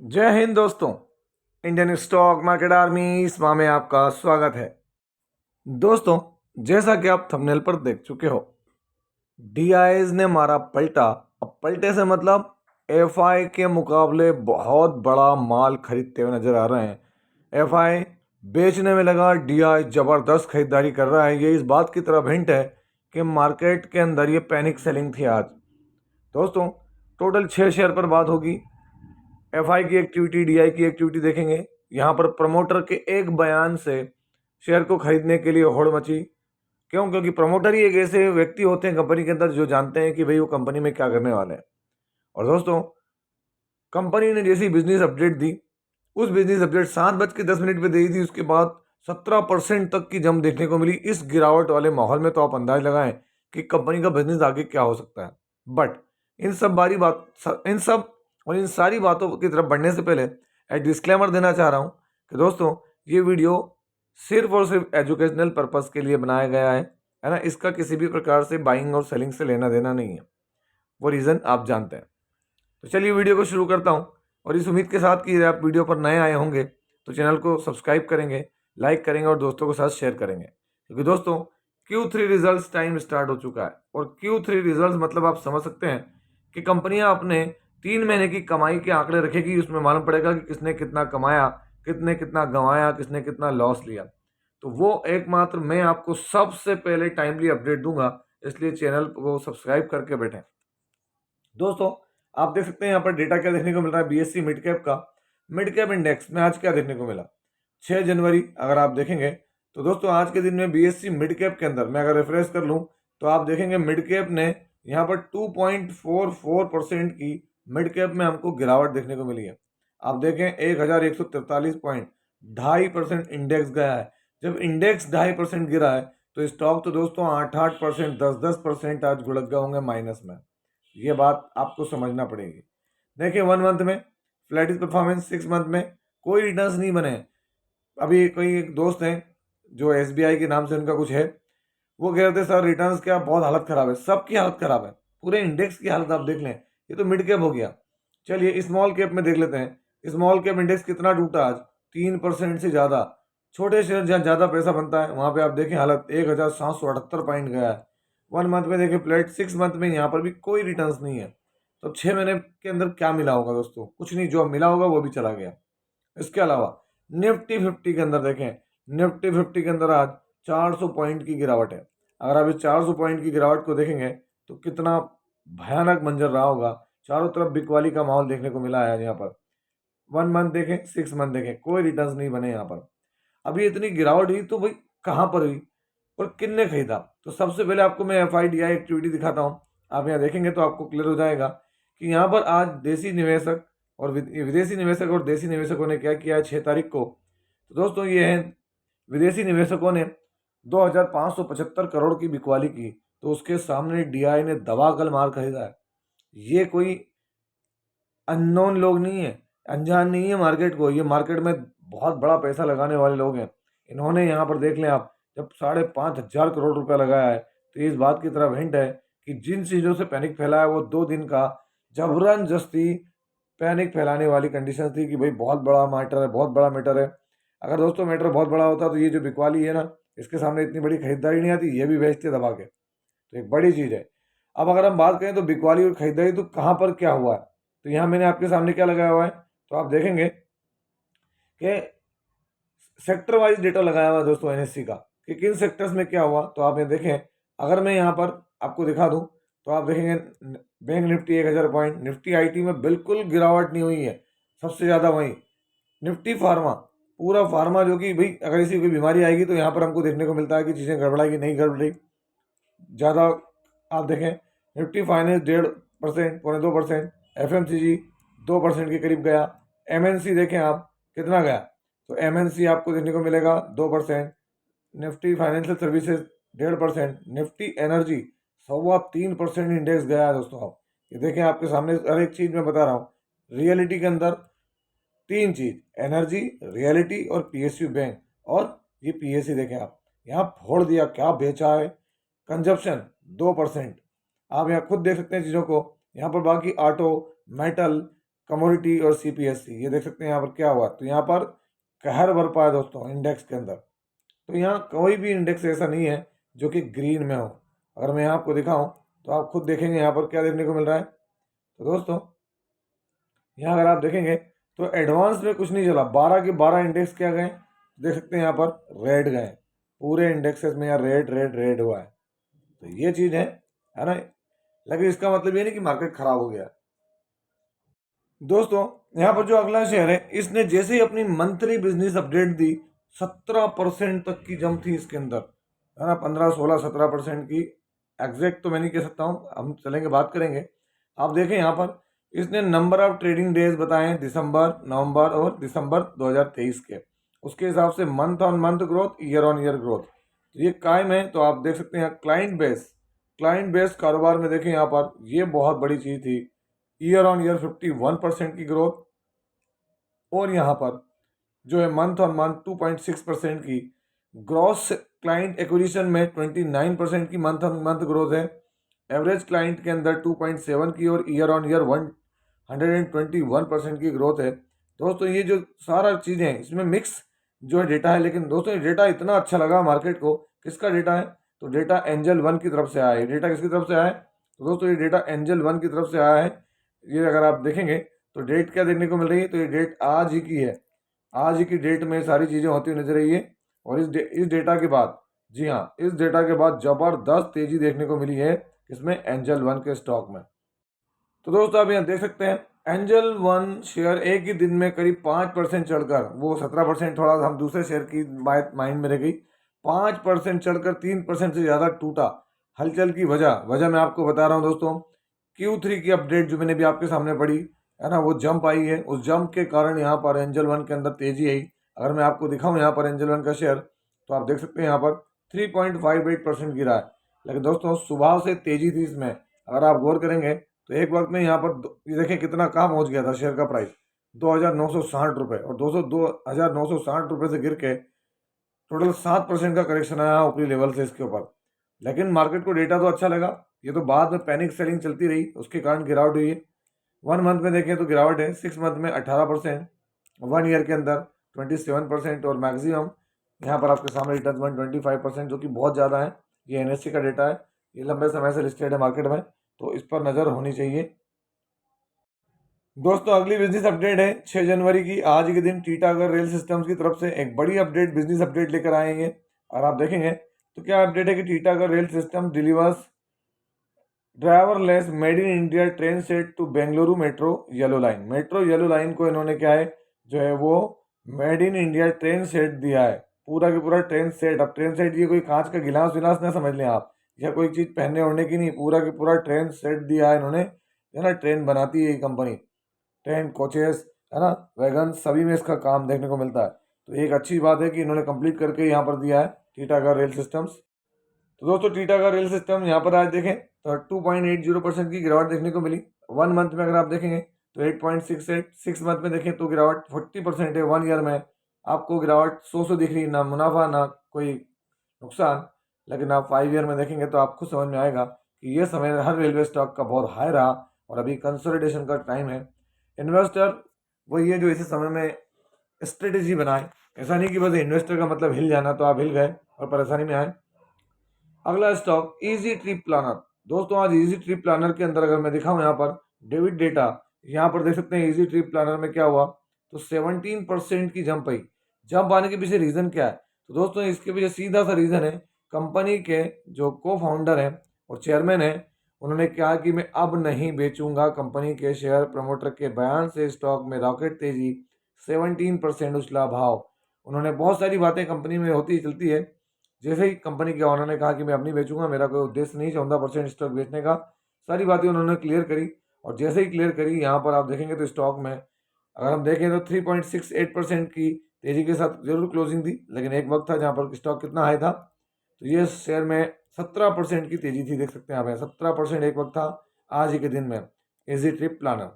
जय हिंद दोस्तों। Indian stock market army इसमा में आपका स्वागत है। दोस्तों, जैसा कि आप थंबनेल पर देख चुके हो, डीआईज ने मारा पलटा। अब पलटे से मतलब एफआई के मुकाबले बहुत बड़ा माल खरीदते हुए नजर आ रहे हैं। एफआई बेचने में लगा, डीआई जबरदस्त खरीदारी कर रहा है। ये इस बात की तरफ हिंट है कि मार्केट के अंदर ये पैनिक सेलिंग थी आज। दोस्तों, टोटल 6 शेयर पर बात होगी। एफआई की एक्टिविटी, डीआई की एक्टिविटी देखेंगे। यहाँ पर प्रमोटर के एक बयान से शेयर को खरीदने के लिए होड़ मची। क्यों? क्योंकि प्रमोटर ही एक ऐसे व्यक्ति होते हैं कंपनी के अंदर जो जानते हैं कि भाई वो कंपनी में क्या करने वाले हैं। और दोस्तों, कंपनी ने जैसी बिजनेस अपडेट दी, उस बिजनेस अपडेट 7:10 पे दी थी। उसके बाद 17% तक की जंप देखने को मिली। इस गिरावट वाले माहौल में तो आप अंदाज लगाएं कि कंपनी का बिजनेस आगे क्या हो सकता है। बट इन सब और इन सारी बातों की तरफ बढ़ने से पहले एक डिस्क्लेमर देना चाह रहा हूं कि दोस्तों, ये वीडियो सिर्फ और सिर्फ एजुकेशनल पर्पस के लिए बनाया गया है ना। इसका किसी भी प्रकार से बाइंग और सेलिंग से लेना देना नहीं है। वो रीज़न आप जानते हैं। तो चलिए वीडियो को शुरू करता हूं, और इस उम्मीद के साथ कि आप वीडियो पर नए आए होंगे तो चैनल को सब्सक्राइब करेंगे, लाइक करेंगे और दोस्तों के साथ शेयर करेंगे। क्योंकि दोस्तों, Q3 रिजल्ट्स टाइम स्टार्ट हो चुका है। और Q3 रिजल्ट्स मतलब आप समझ सकते हैं कि कंपनियां अपने 3 महीने की कमाई के आंकड़े रखेगी। उसमें मालूम पड़ेगा कि किसने कितना कमाया, कितने कितना गंवाया, किसने कितना लॉस लिया। तो वो एकमात्र मैं आपको सबसे पहले टाइमली अपडेट दूंगा, इसलिए चैनल को सब्सक्राइब करके बैठें। दोस्तों, आप देख सकते हैं यहाँ पर डेटा क्या देखने को मिल रहा है बीएससी मिड कैप का। मिड कैप इंडेक्स में आज क्या देखने को मिला? 6 जनवरी अगर आप देखेंगे तो दोस्तों, आज के दिन में बीएससी मिड कैप के अंदर मैं अगर रिफ्रेश कर लूँ तो आप देखेंगे मिड कैप ने यहाँ पर 2.44% की मिड कैप में हमको गिरावट देखने को मिली है। आप देखें 1143 पॉइंट, 2.5% इंडेक्स गया है। जब इंडेक्स 2.5% गिरा है तो स्टॉक तो दोस्तों 8-8%, 10-10% आज गुड़क गए होंगे माइनस में। ये बात आपको समझना पड़ेगी। देखिए 1 मंथ में फ्लैटिश परफॉर्मेंस, 6 मंथ में कोई रिटर्न्स नहीं बने। अभी कोई एक दोस्त हैं जो एसबीआई के नाम से उनका कुछ है, वो कह रहे थे सर रिटर्न्स क्या बहुत हालत खराब है। सबकी हालत खराब है, पूरे इंडेक्स की हालत आप देख लें। ये तो मिड कैप हो गया। चलिए स्मॉल कैप में देख लेते हैं। स्मॉल कैप इंडेक्स कितना टूटा आज? 3% से ज़्यादा। छोटे शेयर जहाँ ज़्यादा पैसा बनता है वहाँ पे आप देखें हालत 1778 पॉइंट गया है। 1 मंथ में देखें फ्लैट, 6 मंथ में यहाँ पर भी कोई रिटर्न्स नहीं है। तो 6 महीने के अंदर क्या मिला होगा दोस्तों? कुछ नहीं। जो मिला होगा वो भी चला गया। इसके अलावा निफ्टी 50 के अंदर देखें, निफ्टी 50 के अंदर आज 400 पॉइंट की गिरावट है। अगर आप इस 400 पॉइंट की गिरावट को देखेंगे तो कितना भयानक मंजर रहा होगा। चारों तरफ बिकवाली का माहौल देखने को मिला है यहाँ पर। 1 मंथ देखें, 6 मंथ देखें, कोई रिटर्न्स नहीं बने यहाँ पर। अभी इतनी गिरावट हुई तो भाई कहाँ पर हुई और किनने खरीदा? तो सबसे पहले आपको मैं एफआईडीआई एक्टिविटी दिखाता हूँ। आप यहाँ देखेंगे तो आपको क्लियर हो जाएगा कि यहाँ पर आज देसी निवेशक और विदेशी निवेशक और देसी निवेशकों ने क्या किया है 6 तारीख को। तो दोस्तों, ये है विदेशी निवेशकों ने 2575 करोड़ की बिकवाली की, तो उसके सामने डीआई ने दबाकल मार खरीदा है। ये कोई अननोन लोग नहीं है, अनजान नहीं है मार्केट को। ये मार्केट में बहुत बड़ा पैसा लगाने वाले लोग हैं। इन्होंने यहाँ पर देख लें आप, जब 5,500 करोड़ रुपया लगाया है तो इस बात की तरफ हिंट है कि जिन चीज़ों से पैनिक फैला है वो 2 दिन का जबरदस्ती पैनिक फैलाने वाली कंडीशन थी कि भाई बहुत बड़ा मैटर है, बहुत बड़ा मैटर है। अगर दोस्तों मैटर बहुत बड़ा होता तो ये जो बिकवाली है ना, इसके सामने इतनी बड़ी खरीदारी नहीं आती, ये भी बेचते दबा के। तो एक बड़ी चीज़ है। अब अगर हम बात करें तो बिकवाली और खरीदारी तो कहाँ पर क्या हुआ है, तो यहाँ मैंने आपके सामने क्या लगाया हुआ है, तो आप देखेंगे कि सेक्टर वाइज डेटा लगाया हुआ है दोस्तों एनएससी का कि किन सेक्टर्स में क्या हुआ। तो आप ये देखें, अगर मैं यहाँ पर आपको दिखा दूँ तो आप देखेंगे bank Nifty 1000 point, Nifty IT में बिल्कुल गिरावट नहीं हुई है। सबसे ज़्यादा वहीं निफ्टी फार्मा, पूरा फार्मा जो कि भाई अगर इसी कोई बीमारी आएगी तो यहाँ पर हमको देखने को मिलता है कि चीज़ें गड़बड़ाएगी, नहीं गड़बड़ी ज़्यादा। आप देखें निफ्टी फाइनेंस 1.5%, 2%, एफएमसीजी 2% के करीब गया। एमएनसी देखें आप कितना गया, तो एमएनसी आपको देखने को मिलेगा 2%। Nifty financial services 1.5%, Nifty energy 3.25% index गया है दोस्तों। आप ये देखें, आपके सामने हर एक चीज़ मैं बता रहा हूँ। रियलिटी के अंदर 3 चीज़, एनर्जी, रियलिटी और पीएसयू बैंक। और ये पीएससी देखें आप, यहाँ फोड़ दिया, क्या बेचा है। कंजप्शन 2%। आप यहाँ खुद देख सकते हैं चीज़ों को। यहाँ पर बाकी ऑटो, मेटल, कमोडिटी और सीपीएससी, ये देख सकते हैं यहाँ पर क्या हुआ। तो यहाँ पर कहर बरपा है दोस्तों इंडेक्स के अंदर। तो यहाँ कोई भी इंडेक्स ऐसा नहीं है जो कि ग्रीन में हो। अगर मैं यहाँ आपको दिखाऊं तो आप खुद देखेंगे यहाँ पर क्या देखने को मिल रहा है। तो दोस्तों यहाँ अगर आप देखेंगे तो एडवांस में कुछ नहीं चला, 12 के 12 इंडेक्स क्या गए, देख सकते हैं यहाँ पर रेड गए, पूरे इंडेक्सेस में यहाँ रेड रेड रेड हुआ है। तो ये चीज़ है ना। लेकिन इसका मतलब ये नहीं कि मार्केट खराब हो गया। दोस्तों यहाँ पर जो अगला शेयर है, इसने जैसे ही अपनी मंथली बिजनेस अपडेट दी, 17% तक की जंप थी इसके अंदर, है ना। 15, 16, 17% की, एग्जैक्ट तो मैं नहीं कह सकता हूँ, हम चलेंगे बात करेंगे। आप देखें यहाँ पर इसने नंबर ऑफ ट्रेडिंग डेज बताए दिसंबर, नवंबर और दिसंबर 2023 के, उसके हिसाब से month on month growth, year on year growth, तो ये कायम है। तो आप देख सकते हैं क्लाइंट बेस कारोबार में देखें यहाँ पर ये बहुत बड़ी चीज़ थी, ईयर ऑन ईयर 51% की ग्रोथ, और यहाँ पर जो है मंथ ऑन मंथ 2.6% की, ग्रॉस क्लाइंट एक्विजिशन में 29% की मंथ ऑन मंथ ग्रोथ है, एवरेज क्लाइंट के अंदर 2.7 की, और ईयर ऑन ईयर 121% की ग्रोथ है। दोस्तों ये जो सारा चीज़ें हैं इसमें मिक्स जो है डेटा है, लेकिन दोस्तों ये डेटा इतना अच्छा लगा मार्केट को। किसका डेटा है? तो डेटा एंजल वन की तरफ से आया है। डेटा किसकी तरफ से आया है? तो दोस्तों ये डेटा एंजल वन की तरफ से आया है। ये अगर आप देखेंगे तो डेट क्या देखने को मिल रही है, तो ये डेट आज ही की है, आज ही की डेट में सारी चीज़ें होती हुई नजर आई है। और इस डेटा के बाद, जी हाँ, इस डेटा के बाद ज़बरदस्त तेज़ी देखने को मिली है इसमें एंजल वन के स्टॉक में। तो दोस्तों आप यहाँ देख सकते हैं एंजल वन शेयर एक ही दिन में करीब 5% चढ़कर, वो 17% थोड़ा हम दूसरे शेयर की बात माइंड में रह गई, 5% चढ़कर 3% से ज़्यादा टूटा। हलचल की वजह मैं आपको बता रहा हूँ दोस्तों, Q3 की अपडेट जो मैंने भी आपके सामने पढ़ी है ना, वो जंप आई है, उस जंप के कारण यहाँ पर एंजल वन के अंदर तेजी आई। अगर मैं आपको दिखाऊँ यहाँ पर एंजल वन का शेयर, तो आप देख सकते हैं यहाँ पर 3.58% गिरा है। लेकिन दोस्तों सुबह से तेजी थी इसमें, अगर आप गौर करेंगे तो एक वक्त में यहाँ पर ये देखें कितना कहाँ पहुँच गया था शेयर का प्राइस, 2,960 रुपये, और 2,960 रुपये से गिर के टोटल 7% का करेक्शन आया ऊपरी लेवल से इसके ऊपर। लेकिन मार्केट को डेटा तो अच्छा लगा, ये तो बाद में पैनिक सेलिंग चलती रही, उसके कारण गिरावट हुई है। 1 मंथ में देखें तो गिरावट है, 6 मंथ में 18%, 1 ईयर के अंदर 27%, और मैक्सिमम यहाँ पर आपके सामने रिटर्न 125%, जो कि बहुत ज़्यादा है। ये एनएससी का डेटा है, ये लंबे समय से लिस्टेड है मार्केट में, तो इस पर नज़र होनी चाहिए। दोस्तों अगली बिजनेस अपडेट है 6 जनवरी की, आज के दिन टीटागढ़ रेल सिस्टम्स की तरफ से एक बड़ी अपडेट, बिजनेस अपडेट लेकर आएंगे। और आप देखेंगे तो क्या अपडेट है कि Titagarh rail system delivers driverless made in India train set to Bengaluru metro yellow line को इन्होंने क्या है जो है वो made in India train set दिया है, पूरा का पूरा ट्रेन सेट। अब ट्रेन सेट ये कोई कांच का गिलास विलास ना समझ लें आप, या कोई चीज़ पहनने ओढ़ने की नहीं, पूरा का पूरा ट्रेन सेट दिया है इन्होंने, है ना। ट्रेन बनाती है ये कंपनी, ट्रेन कोचेस है ना, वैगन, सभी में इसका काम देखने को मिलता है। तो एक अच्छी बात है कि इन्होंने कंप्लीट करके यहाँ पर दिया है टीटागढ़ रेल सिस्टम्स। तो दोस्तों टीटागढ़ रेल सिस्टम यहाँ पर आज देखें तो 2.80% की गिरावट देखने को मिली। 1 मंथ में अगर आप देखेंगे तो 8.68, 6 मंथ में देखें तो गिरावट 40% है। 1 ईयर में आपको गिरावट 100 दिख रही, ना मुनाफा ना कोई नुकसान। लेकिन आप 5 ईयर में देखेंगे तो आपको समझ में आएगा कि ये समय हर रेलवे स्टॉक का बहुत हाई रहा, और अभी कंसोलिडेशन का टाइम है। इन्वेस्टर वही है जो इसी समय में स्ट्रेटेजी बनाए, ऐसा नहीं कि बस इन्वेस्टर का मतलब हिल जाना तो आप हिल गए और परेशानी में आए। अगला स्टॉक इजी ट्रिप प्लानर। दोस्तों आज इजी ट्रिप प्लानर के अंदर अगर मैं दिखाऊं यहाँ पर डेबिट डेटा, यहाँ पर देख सकते हैं इजी ट्रिप प्लानर में क्या हुआ, तो 17% की जंप आई। जंप आने के पीछे रीज़न क्या है? तो दोस्तों इसके पीछे सीधा सा रीज़न है, कंपनी के जो को फाउंडर हैं और चेयरमैन हैं, उन्होंने कहा कि मैं अब नहीं बेचूंगा कंपनी के शेयर। प्रमोटर के बयान से स्टॉक में रॉकेट तेजी, 17% उछला भाव। उन्होंने बहुत सारी बातें कंपनी में होती चलती है, जैसे ही कंपनी के ऑनर ने कहा कि मैं अब नहीं बेचूंगा, मेरा कोई उद्देश्य नहीं 14% स्टॉक बेचने का, सारी बातें उन्होंने क्लियर करी। और जैसे ही क्लियर करी यहाँ पर आप देखेंगे तो स्टॉक में अगर हम देखें तो 3.68% की तेजी के साथ जरूर क्लोजिंग थी, लेकिन एक वक्त था जहाँ पर स्टॉक कितना हाई था, तो ये शेयर में 17% की तेजी थी, देख सकते हैं आप 17% एक वक्त था आज ही के दिन में इजी ट्रिप प्लानर।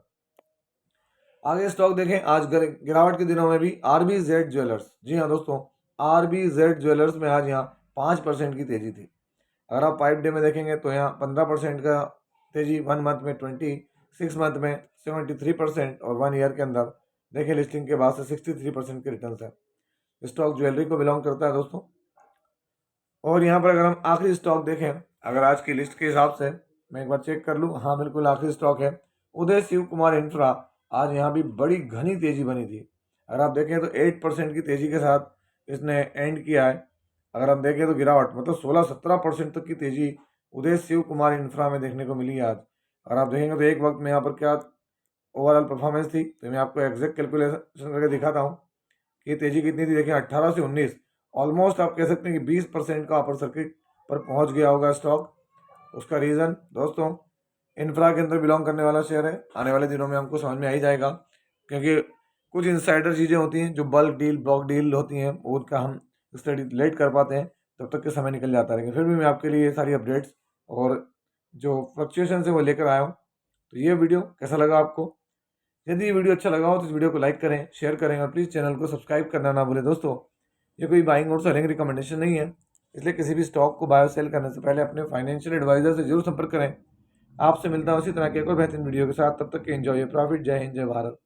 आगे स्टॉक देखें आज गिरावट के दिनों में भी RBZ ज्वेलर्स। जी हाँ दोस्तों, RBZ ज्वेलर्स में आज यहाँ 5% की तेजी थी। अगर आप 5 डे में देखेंगे तो यहाँ 15% का तेजी, 1 मंथ में 20, 6 मंथ में 73% और 1 ईयर के अंदर देखिए लिस्टिंग के बाद से 63% के रिटर्न है। स्टॉक ज्वेलरी को बिलोंग करता है दोस्तों। और यहाँ पर अगर हम आखिरी स्टॉक देखें, अगर आज की लिस्ट के हिसाब से मैं एक बार चेक कर लूँ, हाँ बिल्कुल आखिरी स्टॉक है उदय शिव कुमार इंफ्रा। आज यहाँ भी बड़ी घनी तेजी बनी थी। अगर आप देखें तो 8% की तेजी के साथ इसने एंड किया है। अगर हम देखें तो गिरावट मतलब 16-17% तक की तेजी उदय शिव कुमार इंफ्रा में देखने को मिली है आज। अगर आप देखेंगे तो एक वक्त में यहाँ पर क्या ओवरऑल परफॉर्मेंस थी, तो मैं आपको एग्जैक्ट कैलकुलेशन करके दिखाता हूँ कि तेजी कितनी थी। देखिए 18 से 19, ऑलमोस्ट आप कह सकते हैं कि 20% का अपर सर्किट पर पहुंच गया होगा स्टॉक। उसका रीज़न दोस्तों इंफ्रा के अंदर बिलोंग करने वाला शेयर है। आने वाले दिनों में हमको समझ में आ ही जाएगा, क्योंकि कुछ इनसाइडर चीज़ें होती हैं जो बल्क डील ब्लॉक डील होती हैं, उनका हम स्टडी लेट कर पाते हैं, तब तक के समय निकल जाता है। लेकिन फिर भी मैं आपके लिए ये सारी अपडेट्स और जो फ्लक्चुएशन है वो लेकर आया हूँ। तो ये वीडियो कैसा लगा आपको? यदि ये वीडियो अच्छा लगा हो तो इस वीडियो को लाइक करें, शेयर करें और प्लीज़ चैनल को सब्सक्राइब करना ना भूलें। दोस्तों ये कोई बाइंग और सेलिंग रिकमेंडेशन नहीं है, इसलिए किसी भी स्टॉक को बाय और सेल करने से पहले अपने फाइनेंशियल एडवाइजर से जरूर संपर्क करें। आपसे मिलता हूँ इसी तरह के एक और बेहतरीन वीडियो के साथ। तब तक के एंजॉय प्रॉफिट। जय हिंद, जय भारत।